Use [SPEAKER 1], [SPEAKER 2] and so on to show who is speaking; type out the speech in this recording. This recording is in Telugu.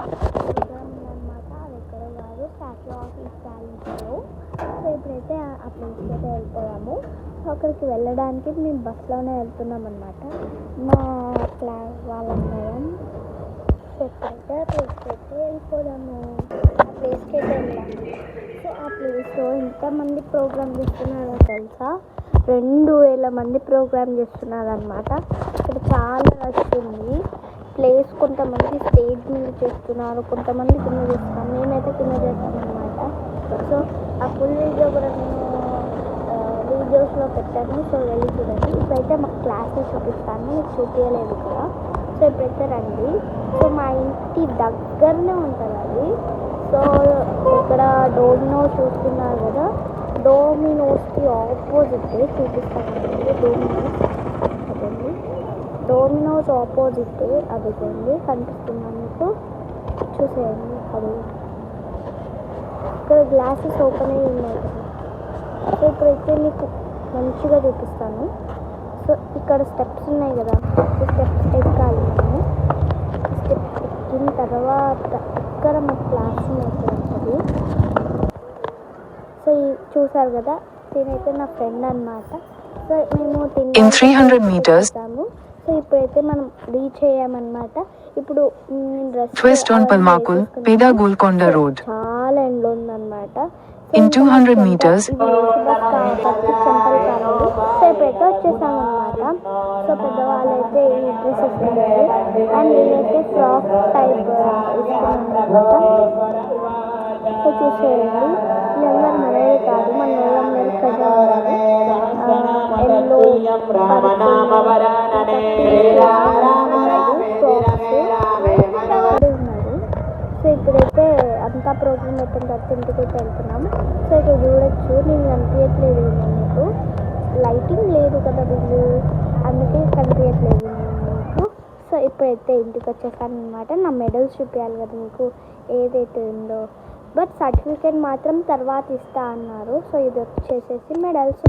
[SPEAKER 1] ప్రోగ్రామ్ ఉందన్నమాట. అది ఎక్కడ కాదు, స్టాచ్యూ ఆఫ్ టాలెంట్లో. సో ఇప్పుడైతే ఆ ప్లేస్కి అయితే వెళ్ళిపోయాము. సో అక్కడికి వెళ్ళడానికి మేము బస్సులోనే వెళ్తున్నాం అన్నమాట, మా క్లాస్ వాళ్ళందరం. సో ఇప్పుడైతే ఆ ప్లేస్కి అయితే వెళ్ళిపోదాము. ఆ ప్లేస్కి అయితే వెళ్ళాము. సో ఆ ప్లేస్లో ఎంతమంది ప్రోగ్రామ్ చేస్తున్నారో తెలుసా? 2000 మంది ప్రోగ్రామ్ చేస్తున్నారు అనమాట. ఇక్కడ చాలా రష్ ఉంది. ప్లేస్ కొంతమంది స్టేజ్ మీద చేస్తున్నారు, కొంతమంది కింద చేస్తున్నారు. మేమైతే కింద చేస్తామన్నమాట. సో ఆ ఫుల్ వీడియో కూడా నేను వీడియోస్లో పెట్టాను. సో వెళ్ళి చూడండి. ఇప్పుడైతే మాకు క్లాసెస్ చూపిస్తాను, మీకు చూపించలేదు కదా. సో ఇప్పుడైతే రండి. సో మా ఇంటి దగ్గరనే ఉంటుంది అది. సో ఇక్కడ డోమినోస్ చూస్తున్నారు కదా, డోమినోస్కి ఆపోజిట్ చూపిస్తానండి. డోమినోస్ ఆపోజిట్ అదిగోండి, కనిపిస్తుందా మీకు? చూసేయండి. అది ఇక్కడ గ్లాసెస్ ఓపెన్ అయ్యి ఉన్నాయి కదా. సో ఇప్పుడైతే మీకు మంచిగా చూపిస్తాను. సో ఇక్కడ స్టెప్స్ ఉన్నాయి కదా, ఈ స్టెప్స్ ఎక్కాలి మేము. స్టెప్స్ ఎక్కిన తర్వాత ఇక్కడ మా క్లాస్ అయితే ఉంటుంది. సో చూసారు కదా, తినైతే నా ఫ్రెండ్ అనమాట. సో మేము తిన్నాము. సో ఇప్పుడైతే మనం రీచ్ అయ్యామన్నమాట. ఇప్పుడు
[SPEAKER 2] చాలా
[SPEAKER 1] ఎండ్లో ఉందన్నమాట.
[SPEAKER 2] In 200 meters,
[SPEAKER 1] సో ఇప్పుడైతే వచ్చేసాం అనమాట. సో పెద్దవాళ్ళు అయితే ఈ డ్రెస్సెస్ ఉన్నాయి, అండ్ నేనైతే ఫ్రాక్ టైప్ ఇస్తున్నాను అనమాట. సో చూసేయండి, వీళ్ళందరూ మనమే కాదు, మన వాళ్ళందరూ కదా ఎల్లో ఉన్నారు. సో ఇప్పుడైతే అంతా ప్రోగ్రామ్ అయిపోయిన తర్వాత ఇంటికి అయితే వెళ్తున్నాము. సో ఇక్కడ చూడొచ్చు, నేను కనిపించట్లేదు మీకు, లైటింగ్ లేదు కదా వీళ్ళు, అందుకే కనిపించట్లేదు మీకు. సో ఇప్పుడైతే ఇంటికి వచ్చేసాను అనమాట. నా మెడల్స్ చూపించాలి కదా మీకు ఏదైతే ఉందో, బట్ సర్టిఫికేట్ మాత్రం తర్వాత ఇస్తా అన్నారు. సో ఇది వచ్చేసేసి మెడల్స్.